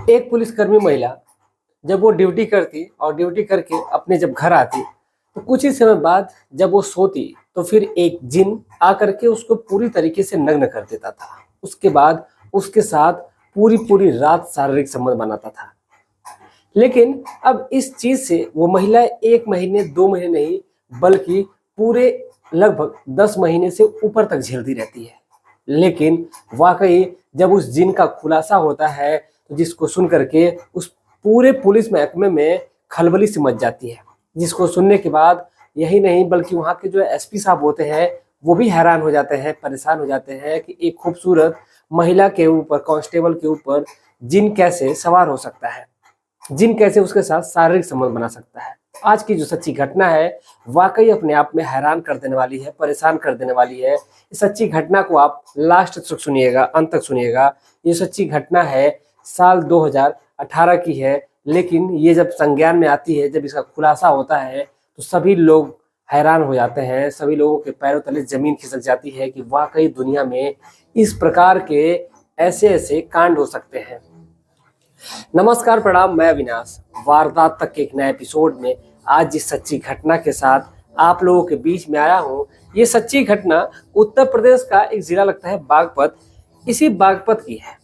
एक पुलिसकर्मी महिला जब वो ड्यूटी करती और ड्यूटी करके अपने जब घर आती तो कुछ ही समय बाद जब वो सोती तो फिर एक जिन आकर के उसको पूरी तरीके से नग्न कर देता था। उसके बाद उसके साथ पूरी पूरी रात शारीरिक संबंध बनाता था। लेकिन अब इस चीज से वो महिला 1 महीने 2 महीने नहीं बल्कि पूरे लगभग 10 महीने से ऊपर तक झेलती रहती है। लेकिन वाकई जब उस जिन का खुलासा होता है तो जिसको सुन करके उस पूरे पुलिस महकमे में खलबली सी मच जाती है। जिसको सुनने के बाद यही नहीं बल्कि वहाँ के जो एसपी साहब होते हैं वो भी हैरान हो जाते हैं, परेशान हो जाते हैं कि एक खूबसूरत महिला के ऊपर, कांस्टेबल के ऊपर जिन कैसे सवार हो सकता है, जिन कैसे उसके साथ शारीरिक संबंध बना सकता है। आज की जो सच्ची घटना है वाकई अपने आप में हैरान कर देने वाली है, परेशान कर देने वाली है। इस सच्ची घटना को आप लास्ट तक सुनिएगा, अंत तक सुनिएगा। ये सच्ची घटना है साल 2018 की है, लेकिन ये जब संज्ञान में आती है, जब इसका खुलासा होता है तो सभी लोग हैरान हो जाते हैं। सभी लोगों के पैरों तले जमीन खिसक जाती है कि वाकई दुनिया में इस प्रकार के ऐसे ऐसे कांड हो सकते हैं। नमस्कार, प्रणाम, मैं अविनाश। वारदात तक के एक नए एपिसोड में आज जिस सच्ची घटना के साथ आप लोगों के बीच में आया हूँ, ये सच्ची घटना उत्तर प्रदेश का एक जिला लगता है बागपत, इसी बागपत की है।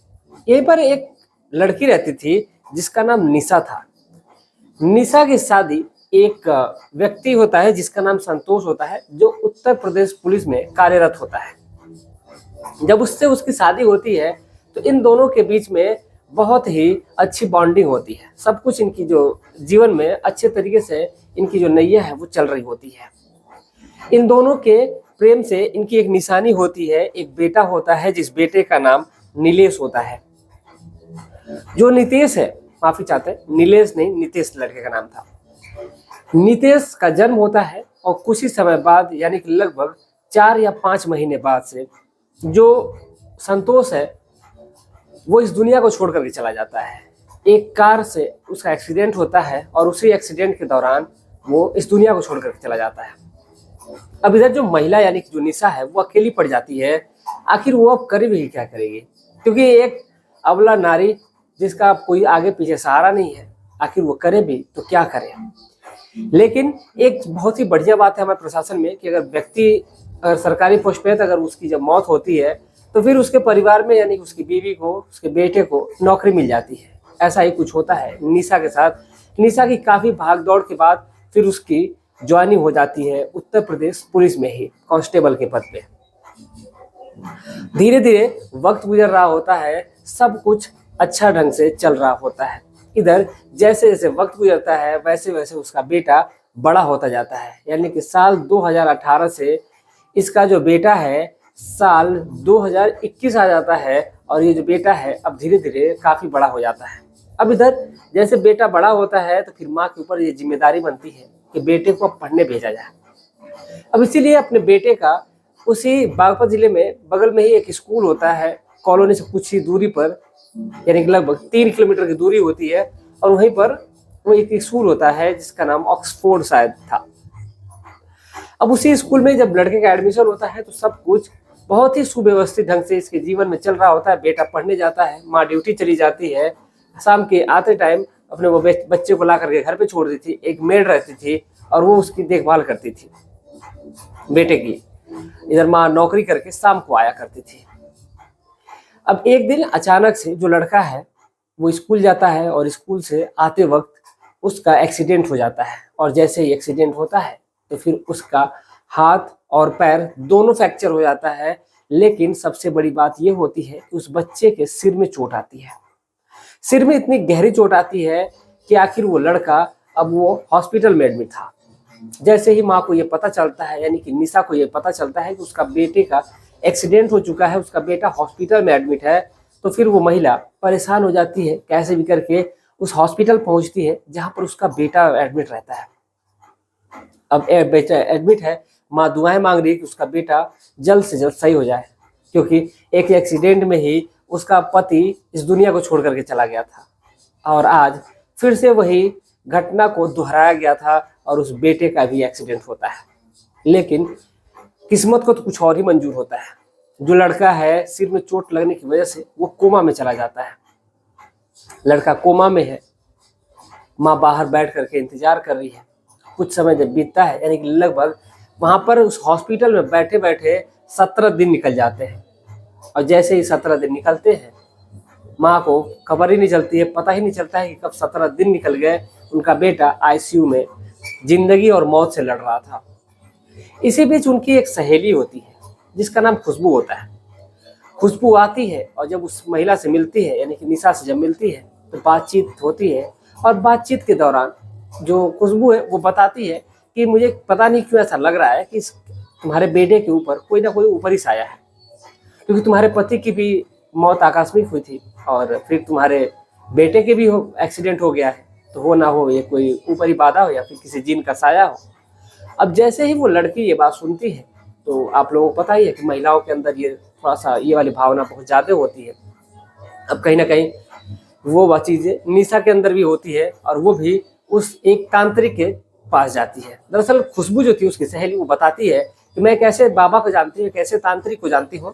यहीं पर एक लड़की रहती थी जिसका नाम निशा था। निशा की शादी एक व्यक्ति होता है जिसका नाम संतोष होता है, जो उत्तर प्रदेश पुलिस में कार्यरत होता है। जब उससे उसकी शादी होती है तो इन दोनों के बीच में बहुत ही अच्छी बॉन्डिंग होती है। सब कुछ इनकी जो जीवन में अच्छे तरीके से इनकी जो नैया है वो चल रही होती है। इन दोनों के प्रेम से इनकी एक निशानी होती है, एक बेटा होता है जिस बेटे का नाम नीलेश होता है। जो नितेश है, माफी चाहते हैं, नीलेश नहीं, नितेश लड़के का नाम था। नितेश का जन्म होता है और कुछ ही समय बाद यानी कि लगभग 4 या 5 महीने बाद से जो संतोष है वो इस दुनिया को छोड़ करके चला जाता है। एक कार से उसका एक्सीडेंट होता है और उसी एक्सीडेंट के दौरान वो इस दुनिया को छोड़ करके चला जाता है। अब इधर जो महिला यानी कि जो निशा है वो अकेली पड़ जाती है। आखिर वो अब करे भी क्या करेगी, क्योंकि एक अबला नारी जिसका कोई आगे पीछे सहारा नहीं है, आखिर वो करे भी तो क्या करे। लेकिन एक बहुत ही बढ़िया बात है हमारे प्रशासन में कि अगर सरकारी पोस्ट पे है तो अगर उसकी जब मौत होती है तो फिर उसके परिवार में यानी कि उसकी बीवी को, उसके बेटे को नौकरी मिल जाती है। ऐसा ही कुछ होता है निशा के साथ। निशा की काफी भाग दौड़ के बाद फिर उसकी ज्वाइनिंग हो जाती है उत्तर प्रदेश पुलिस में ही कांस्टेबल के पद पे। धीरे धीरे वक्त गुजर रहा होता है, सब कुछ अच्छा ढंग से चल रहा होता है। इधर जैसे जैसे वक्त गुजरता है वैसे वैसे उसका बेटा बड़ा होता जाता है। यानी कि साल 2018 से इसका जो बेटा है साल 2021 आ जाता है और ये जो बेटा है अब धीरे धीरे काफी बड़ा हो जाता है। अब इधर जैसे बेटा बड़ा होता है तो फिर माँ के ऊपर ये जिम्मेदारी बनती है कि बेटे को पढ़ने भेजा जाए। अब इसीलिए अपने बेटे का उसी बागपत जिले में बगल में ही एक स्कूल होता है, कॉलोनी से कुछ ही दूरी पर, यानी कि लगभग 3 किलोमीटर की दूरी होती है, और वहीं पर वो एक स्कूल होता है जिसका नाम ऑक्सफोर्ड शायद था। अब उसी स्कूल में जब लड़के का एडमिशन होता है तो सब कुछ बहुत ही सुव्यवस्थित ढंग से इसके जीवन में चल रहा होता है। बेटा पढ़ने जाता है, माँ ड्यूटी चली जाती है, शाम के आते टाइम अपने वो बच्चे को ला करके घर पे छोड़ देती थी। एक मेड रहती थी और वो उसकी देखभाल करती थी बेटे की। इधर माँ नौकरी करके शाम को आया करती थी। अब एक दिन अचानक से जो लड़का है वो स्कूल जाता है और स्कूल से आते वक्त उसका एक्सीडेंट हो जाता है। और जैसे ही एक्सीडेंट होता है तो फिर उसका हाथ और पैर दोनों फ्रैक्चर हो जाता है। लेकिन सबसे बड़ी बात यह होती है कि उस बच्चे के सिर में चोट आती है। सिर में इतनी गहरी चोट आती है कि आखिर वो लड़का अब वो हॉस्पिटल में एडमिट था। जैसे ही माँ को ये पता चलता है, यानी कि निशा को ये पता चलता है कि उसका बेटे का एक्सीडेंट हो चुका है, उसका बेटा हॉस्पिटल में एडमिट है, तो फिर वो महिला परेशान हो जाती है। कैसे भी करके उस हॉस्पिटल पहुंचती है जहां पर उसका बेटा एडमिट रहता है। अब बेटा एडमिट है, माँ दुआएं मांग रही है कि उसका बेटा जल्द से जल्द सही हो जाए, क्योंकि एक एक्सीडेंट में ही उसका पति इस दुनिया को छोड़ करके चला गया था और आज फिर से वही घटना को दोहराया गया था और उस बेटे का भी एक्सीडेंट होता है। लेकिन किस्मत को तो कुछ और ही मंजूर होता है। जो लड़का है सिर में चोट लगने की वजह से वो कोमा में चला जाता है। लड़का कोमा में है, माँ बाहर बैठ करके इंतजार कर रही है। कुछ समय जब बीतता है, यानी कि लगभग वहाँ पर उस हॉस्पिटल में बैठे बैठे 17 दिन निकल जाते हैं। और जैसे ही 17 दिन निकलते हैं, माँ को खबर ही नहीं चलती है, पता ही नहीं चलता है कि कब 17 दिन निकल गए। उनका बेटा आईसीयू में जिंदगी और मौत से लड़ रहा था। इसी बीच उनकी एक सहेली होती है जिसका नाम खुशबू होता है। खुशबू आती है और जब उस महिला से मिलती है, यानी कि निशा से जब मिलती है, तो बातचीत होती है। और बातचीत के दौरान जो खुशबू है वो बताती है कि मुझे पता नहीं क्यों ऐसा लग रहा है कि तुम्हारे बेटे के ऊपर कोई ना कोई ऊपरी साया है, क्योंकि तुम्हारे पति की भी मौत आकस्मिक हुई थी और फिर तुम्हारे बेटे के भी एक्सीडेंट हो गया है। तो हो ना हो ये कोई ऊपरी बाधा हो या फिर किसी जिन का साया हो। अब जैसे ही वो लड़की ये बात सुनती है, तो आप लोगों को पता ही है कि महिलाओं के अंदर ये थोड़ा सा ये वाली भावना बहुत ज़्यादा होती है। अब कहीं ना कहीं वो चीज़ें निशा के अंदर भी होती है और वो भी उस एक तांत्रिक के पास जाती है। दरअसल खुशबू जो थी उसकी सहेली, वो बताती है कि मैं कैसे बाबा को जानती हूँ, कैसे तांत्रिक को जानती हूँ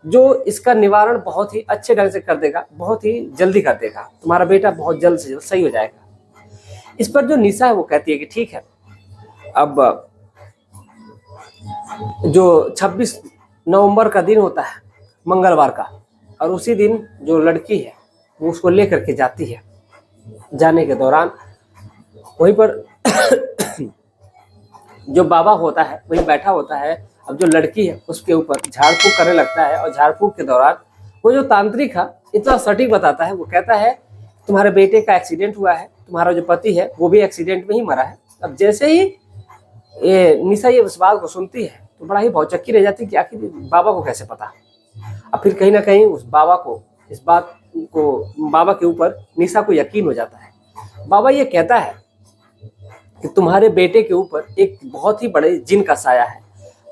जो इसका निवारण बहुत ही अच्छे ढंग से कर देगा, बहुत ही जल्दी कर देगा, तुम्हारा बेटा बहुत जल्द से जल्द सही हो जाएगा। इस पर जो निशा है वो कहती है कि ठीक है। अब जो 26 नवंबर का दिन होता है, मंगलवार का, और उसी दिन जो लड़की है वो उसको लेकर के जाती है। जाने के दौरान वहीं पर जो बाबा होता है वहीं बैठा होता है। अब जो लड़की है उसके ऊपर झाड़ फूंक करने लगता है और झाड़ फूंक के दौरान वो जो तांत्रिक है इतना सटीक बताता है। वो कहता है तुम्हारे बेटे का एक्सीडेंट हुआ है, तुम्हारा जो पति है वो भी एक्सीडेंट में ही मरा है। अब जैसे ही ये निशा ये इस बात को सुनती है तो बड़ा ही भौचक्की रह जाती है कि आखिर बाबा को कैसे पता। अब फिर कहीं ना कहीं उस बाबा को इस बात को बाबा के ऊपर निशा को यकीन हो जाता है। बाबा ये कहता है कि तुम्हारे बेटे के ऊपर एक बहुत ही बड़े जिन का साया है,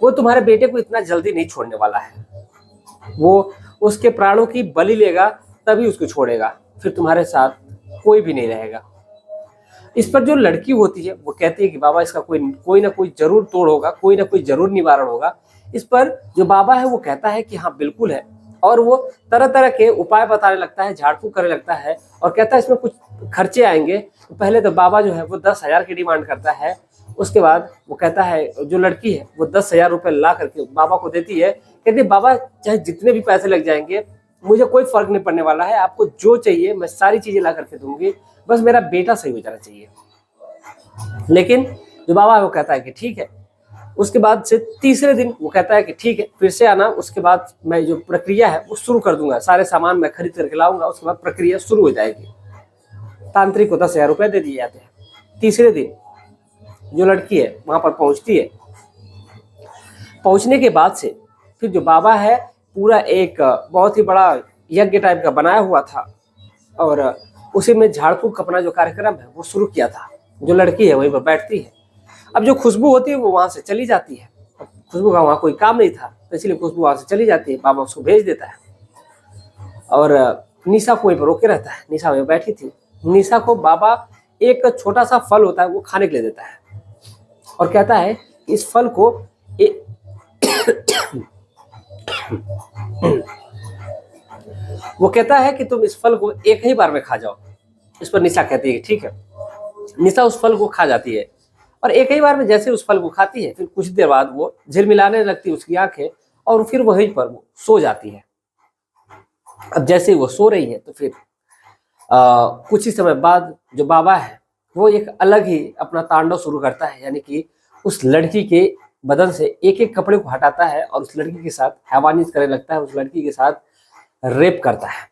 वो तुम्हारे बेटे को इतना जल्दी नहीं छोड़ने वाला है। वो उसके प्राणों की बलि लेगा तभी उसको छोड़ेगा, फिर तुम्हारे साथ कोई भी नहीं रहेगा। इस पर जो लड़की होती है वो कहती है कि बाबा इसका कोई ना कोई जरूर तोड़ होगा, कोई ना कोई जरूर निवारण होगा। इस पर जो बाबा है वो कहता है कि हाँ बिल्कुल है, और वो तरह तरह के उपाय बताने लगता है, झाड़ फूंक करने लगता है और कहता है इसमें कुछ खर्चे आएंगे। तो पहले तो बाबा जो है वो 10,000 की डिमांड करता है। उसके बाद वो कहता है, जो लड़की है वो 10,000 रुपये ला करके बाबा को देती है। कहती है बाबा चाहे जितने भी पैसे लग जाएंगे मुझे कोई फर्क नहीं पड़ने वाला है, आपको जो चाहिए मैं सारी चीजें ला करके दूंगी, बस मेरा बेटा सही हो जाना चाहिए। लेकिन जो बाबा है वो कहता है कि ठीक है। उसके बाद से तीसरे दिन वो कहता है कि ठीक है फिर से आना, उसके बाद मैं जो प्रक्रिया है वो शुरू कर दूंगा, सारे सामान मैं खरीद करके लाऊंगा, उसके बाद प्रक्रिया शुरू हो जाएगी। तांत्रिक को 10,000 रुपये दे दिए जाते हैं। तीसरे दिन जो लड़की है वहां पर पहुंचती है। पहुंचने के बाद से फिर जो बाबा है पूरा एक बहुत ही बड़ा यज्ञ टाइप का बनाया हुआ था और उसी में झाड़ फूंक अपना जो कार्यक्रम है वो शुरू किया था। जो लड़की है वहीं पर बैठती है। अब जो खुशबू होती है वो वहां से चली जाती है। खुशबू का वहां कोई काम नहीं था तो इसलिए खुशबू वहां से चली जाती है। बाबा उसको भेज देता है और निशा को वहीं पर रोके रहता है। निशा वहीं बैठी थी। निशा को बाबा एक छोटा सा फल होता है वो खाने के लिए देता है और कहता है इस फल को वो कहता है कि तुम इस फल को एक ही बार में खा जाओ। इस पर निशा कहती है ठीक है। निशा उस फल को खा जाती है और एक ही बार में जैसे उस फल को खाती है फिर कुछ देर बाद वो झिलमिलाने लगती है उसकी आंखें और फिर वहीं पर वो सो जाती है। अब जैसे ही वो सो रही है तो फिर कुछ ही समय बाद जो बाबा है वो एक अलग ही अपना तांडव शुरू करता है, यानी कि उस लड़की के बदन से एक एक कपड़े को हटाता है और उस लड़की के साथ हैवानियत करने लगता है। उस लड़की के साथ रेप करता है।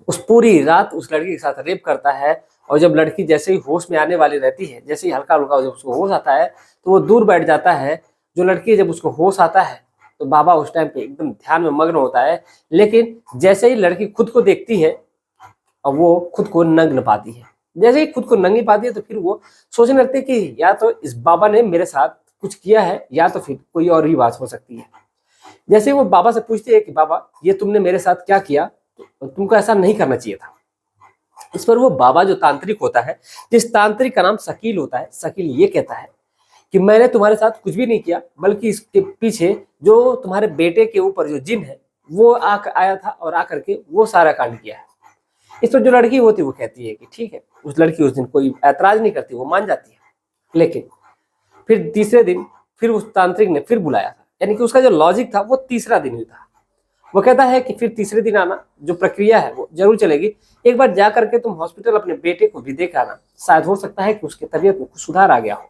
उस पूरी रात उस लड़की के साथ रेप करता है और जब लड़की जैसे ही होश में आने वाली रहती है, जैसे ही हल्का हल्का जब उसको होश आता है तो वो दूर बैठ जाता है। जो लड़की जब उसको होश आता है तो बाबा उस टाइम पे एकदम ध्यान में मग्न होता है, लेकिन जैसे ही लड़की खुद को देखती है और वो खुद को नग्न पाती है, जैसे ही खुद को नंगी पाती है तो फिर वो सोचने लगती है कि या तो इस बाबा ने मेरे साथ कुछ किया है या तो फिर कोई और ही बात हो सकती है। जैसे वो बाबा से पूछती है कि बाबा ये तुमने मेरे साथ क्या किया, तो तुमको ऐसा नहीं करना चाहिए था। इस पर वो बाबा जो तांत्रिक होता है, जिस तांत्रिक का नाम शकील होता है, शकील ये कहता है कि मैंने तुम्हारे साथ कुछ भी नहीं किया, बल्कि इसके पीछे जो तुम्हारे बेटे के ऊपर जो जिन है वो आया था और आकर के वो सारा कांड किया है। इस पर जो लड़की होती है वो कहती है कि ठीक है, उस लड़की उस दिन कोई ऐतराज नहीं करती, वो मान जाती है। लेकिन फिर तीसरे दिन फिर उस तांत्रिक ने फिर बुलाया था, यानी कि उसका जो लॉजिक था वो तीसरा दिन ही था। वो कहता है कि फिर तीसरे दिन आना, जो प्रक्रिया है वो जरूर चलेगी, एक बार जा करके तुम हॉस्पिटल अपने बेटे को भी देख आना, शायद हो सकता है कि उसके तबीयत में कुछ सुधार आ गया हो।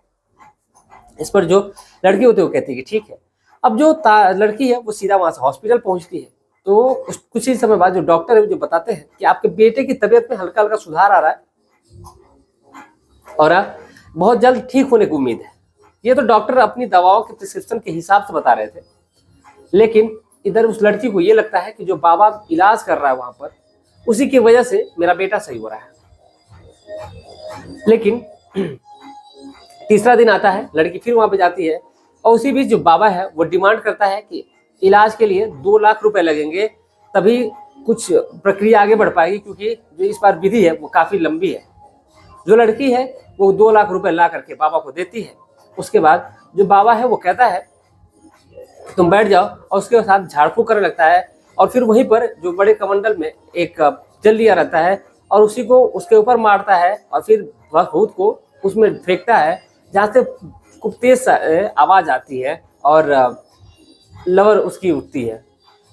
इस पर जो लड़की होती है वो कहती है कि ठीक है। अब जो लड़की है वो सीधा वहां से हॉस्पिटल पहुंचती है, तो कुछ ही समय बाद जो डॉक्टर है वो जो बताते हैं कि आपके बेटे की तबीयत में हल्का हल्का सुधार आ रहा है और बहुत जल्द ठीक होने की उम्मीद है। ये तो डॉक्टर अपनी दवाओं के प्रिस्क्रिप्शन के हिसाब से बता रहे थे, लेकिन इधर उस लड़की को ये लगता है कि जो बाबा इलाज कर रहा है वहां पर, उसी की वजह से मेरा बेटा सही हो रहा है। लेकिन तीसरा दिन आता है, लड़की फिर वहां पे जाती है और उसी बीच जो बाबा है वो डिमांड करता है कि इलाज के लिए 2 लाख रुपए लगेंगे, तभी कुछ प्रक्रिया आगे बढ़ पाएगी, क्योंकि जो इस बार विधि है वो काफी लंबी है। जो लड़की है वो 2 लाख रुपए ला करके बाबा को देती है। उसके बाद जो बाबा है वो कहता है तुम बैठ जाओ, और उसके साथ झाड़ फूक करने लगता है। और फिर वहीं पर जो बड़े कमंडल में एक जल लिया रहता है और उसी को उसके ऊपर मारता है और फिर भूत को उसमें फेंकता है, जहाँ से खूब तेज आवाज आती है और लवर उसकी उठती है।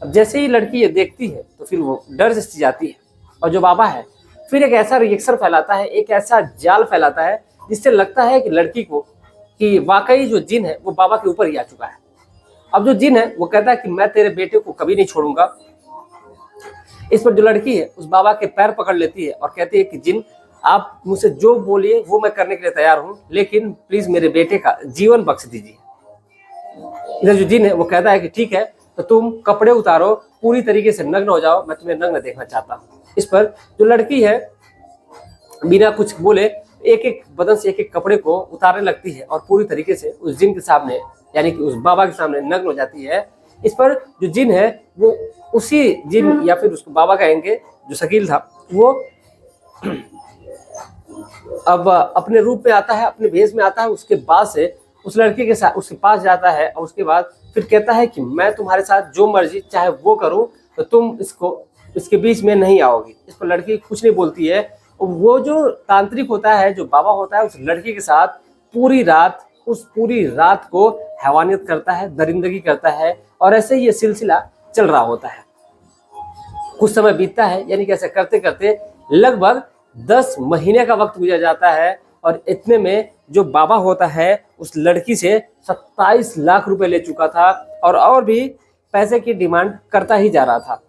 अब जैसे ही लड़की ये देखती है तो फिर वो डर से जाती है, और जो बाबा है फिर एक ऐसा रिएक्शन फैलाता है, एक ऐसा जाल फैलाता है जिससे लगता है कि लड़की को कि वाकई जो जिन है वो बाबा के ऊपर ही आ चुका है। अब जो जिन है वो कहता है कि मैं तेरे बेटे को कभी नहीं छोड़ूंगा। इस पर जो लड़की है उस बाबा के पैर पकड़ लेती है और कहती है कि जिन आप मुझसे जो बोलिए वो मैं करने के लिए तैयार हूं, लेकिन प्लीज मेरे बेटे का जीवन बख्श दीजिए। इधर जो जिन है वो कहता है कि ठीक है, तो तुम कपड़े उतारो, पूरी तरीके से नग्न हो जाओ, मैं तुम्हें नग्न देखना चाहता हूँ। इस पर जो लड़की है बिना कुछ बोले एक एक बदन से एक एक कपड़े को उतारने लगती है और पूरी तरीके से उस जिन के सामने, यानी कि उस बाबा के सामने नग्न हो जाती है। इस पर जो जिन है वो उसी जिन या फिर उसको बाबा कहेंगे जो शकील था, वो अब अपने रूप में आता है, अपने भेष में आता है। उसके बाद से उस लड़की के साथ उसके पास जाता है और उसके बाद फिर कहता है कि मैं तुम्हारे साथ जो मर्जी चाहे वो करूं, तो तुम इसके बीच में नहीं आओगी। इस पर लड़की कुछ नहीं बोलती है। वो जो तांत्रिक होता है, जो बाबा होता है, उस लड़की के साथ पूरी रात को हैवानियत करता है, दरिंदगी करता है, और ऐसे ही ये सिलसिला चल रहा होता है। कुछ समय बीतता है, यानी कि ऐसे करते करते लगभग 10 महीने का वक्त गुजर जाता है, और इतने में जो बाबा होता है उस लड़की से 27 लाख रुपए ले चुका था और भी पैसे की डिमांड करता ही जा रहा था।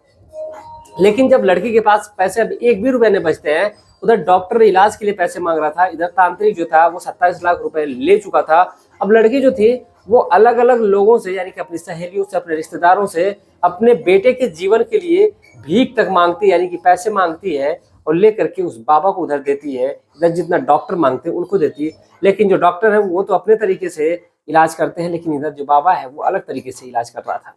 लेकिन जब लड़की के पास पैसे अब 1 भी रुपए नहीं बचते हैं, उधर डॉक्टर इलाज के लिए पैसे मांग रहा था, इधर तांत्रिक जो था वो 27 लाख रुपए ले चुका था। अब लड़की जो थी वो अलग अलग लोगों से, यानी कि अपनी सहेलियों से, अपने रिश्तेदारों से अपने बेटे के जीवन के लिए भीख तक मांगती, यानी कि पैसे मांगती है, और लेकर के उस बाबा को उधर देती है। इधर जितना डॉक्टर मांगते हैं उनको देती है, लेकिन जो डॉक्टर है वो तो अपने तरीके से इलाज करते हैं, लेकिन इधर जो बाबा है वो अलग तरीके से इलाज कर रहा था।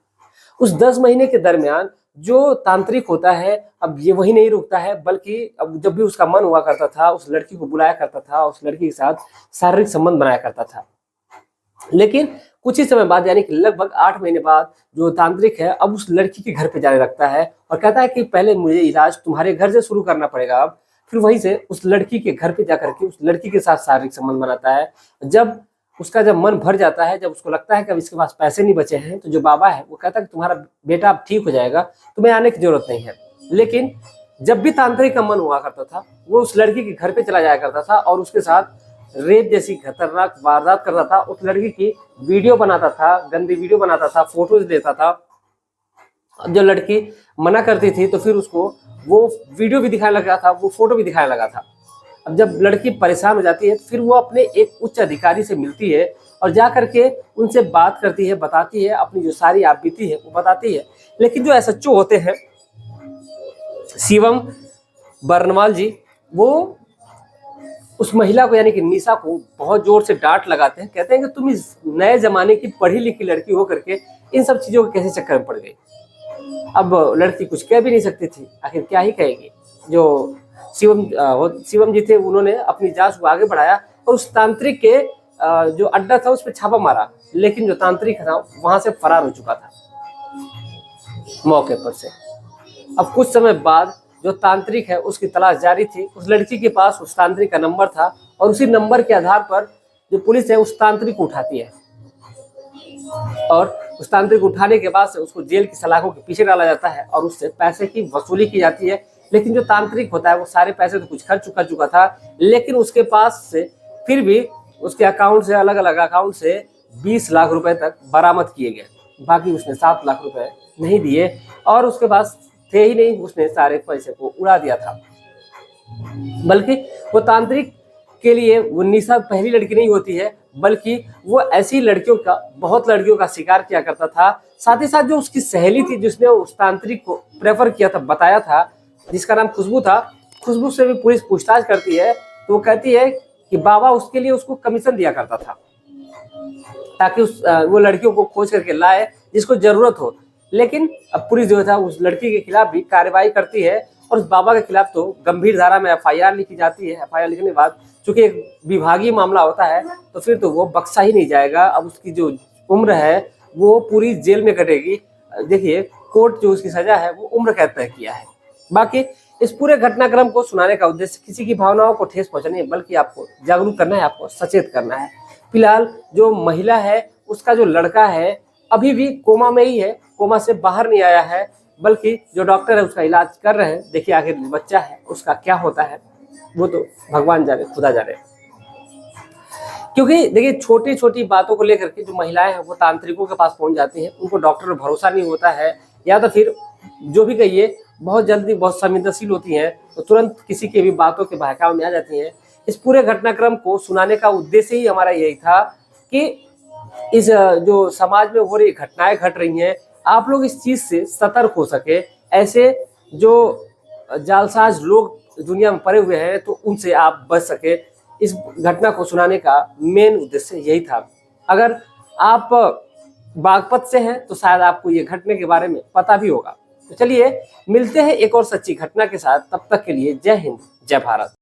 उस 10 महीने के दरमियान जो तांत्रिक होता है, अब ये वही नहीं रुकता है, बल्कि अब जब भी उसका मन हुआ करता था उस लड़की को बुलाया करता था, उस लड़की के साथ शारीरिक संबंध बनाया करता था। लेकिन कुछ ही समय बाद, यानी कि लगभग 8 महीने बाद, जो तांत्रिक है अब उस लड़की के घर पे जाने लगता है और कहता है कि पहले मुझे इलाज तुम्हारे घर से शुरू करना पड़ेगा। अब फिर वहीं से उस लड़की के घर पे जाकर के उस लड़की के साथ शारीरिक संबंध बनाता है। जब उसका मन भर जाता है, जब उसको लगता है कि अब इसके पास पैसे नहीं बचे हैं, तो जो बाबा है वो कहता है कि तुम्हारा बेटा अब ठीक हो जाएगा, तुम्हें आने की जरूरत नहीं है। लेकिन जब भी तांत्रिक का मन हुआ करता था वो उस लड़की के घर पे चला जाया करता था और उसके साथ रेप जैसी खतरनाक वारदात करता था। उस लड़की की वीडियो बनाता था, गंदी वीडियो बनाता था, फोटोज लेता था। जो लड़की मना करती थी तो फिर उसको वो वीडियो भी दिखाने लगा था, वो फोटो भी दिखाने लगा था। अब जब लड़की परेशान हो जाती है तो फिर वो अपने एक उच्च अधिकारी से मिलती है और जा करके उनसे बात करती है, बताती है अपनी जो सारी आप बीती है वो बताती है। लेकिन जो एसएचओ होते हैं शिवम बर्नवाल जी, वो उस महिला को, यानी कि निशा को बहुत जोर से डांट लगाते हैं। कहते हैं कि तुम इस नए जमाने की पढ़ी लिखी लड़की हो करके इन सब चीजों के कैसे चक्कर में पड़ गई। अब लड़की कुछ कह भी नहीं सकती थी, आखिर क्या ही कहेगी। जो शिवम जी थे उन्होंने अपनी जांच को आगे बढ़ाया और उस तांत्रिक के जो अड्डा था उस पर छापा मारा, लेकिन जो तांत्रिक था वहां से फरार हो चुका था मौके पर से। अब कुछ समय बाद जो तांत्रिक है उसकी तलाश जारी थी। उस लड़की के पास उस तांत्रिक का नंबर था और उसी नंबर के आधार पर जो पुलिस है उस तांत्रिक को उठाती है और उस तांत्रिक उठाने के बाद से उसको जेल की सलाखों के पीछे डाला जाता है और उससे पैसे की वसूली की जाती है। लेकिन जो तांत्रिक होता है वो सारे पैसे तो कुछ खर्च कर चुका था, लेकिन उसके पास से फिर भी उसके अकाउंट से, अलग अलग अकाउंट से 20 लाख रुपए तक बरामद किए गए। बाकी उसने 7 लाख रुपए नहीं दिए और उसके पास थे ही नहीं, उसने सारे पैसे को उड़ा दिया था। बल्कि वो तांत्रिक के लिए वो निशा पहली लड़की नहीं होती है, बल्कि वो ऐसी लड़कियों का, बहुत लड़कियों का शिकार किया करता था। साथ ही साथ जो उसकी सहेली थी जिसने उस तांत्रिक को प्रेफर किया था, बताया था, जिसका नाम खुशबू था, खुशबू से भी पुलिस पूछताछ करती है तो वो कहती है कि बाबा उसके लिए उसको कमीशन दिया करता था ताकि वो लड़कियों को खोज करके लाए जिसको जरूरत हो। लेकिन अब पुलिस जो था उस लड़की के खिलाफ भी कार्रवाई करती है और उस बाबा के खिलाफ तो गंभीर धारा में FIR लिखी जाती है। FIR लिखने के बाद चूंकि एक विभागीय मामला होता है तो फिर तो वो बख्शा ही नहीं जाएगा। अब उसकी जो उम्र है वो पूरी जेल में कटेगी। देखिए, कोर्ट जो उसकी सजा है वो उम्र कैद तय किया है। बाकी इस पूरे घटनाक्रम को सुनाने का उद्देश्य किसी की भावनाओं को ठेस पहुंचाना नहीं, बल्कि आपको जागरूक करना है, आपको सचेत करना है। फिलहाल जो महिला है उसका जो लड़का है अभी भी कोमा में ही है, कोमा से बाहर नहीं आया है, बल्कि जो डॉक्टर है उसका इलाज कर रहे हैं। देखिए आखिर बच्चा है उसका क्या होता है वो तो भगवान जाने, खुदा जाने। क्योंकि देखिए छोटी छोटी बातों को लेकर के जो महिलाएं हैं वो तांत्रिकों के पास पहुंच जाती हैं, उनको डॉक्टर पर भरोसा नहीं होता है, या तो फिर जो भी कहिए बहुत जल्दी बहुत संवेदनशील होती हैं तो तुरंत किसी की भी बातों के बहकाव में आ जाती हैं। इस पूरे घटनाक्रम को सुनाने का उद्देश्य ही हमारा यही था कि इस जो समाज में हो रही घटनाएं घट रही हैं, आप लोग इस चीज से सतर्क हो सके। ऐसे जो जालसाज लोग दुनिया में पड़े हुए हैं तो उनसे आप बच सके। इस घटना को सुनाने का मेन उद्देश्य यही था। अगर आप बागपत से हैं तो शायद आपको ये घटने के बारे में पता भी होगा। तो चलिए मिलते हैं एक और सच्ची घटना के साथ, तब तक के लिए जय हिंद, जय भारत।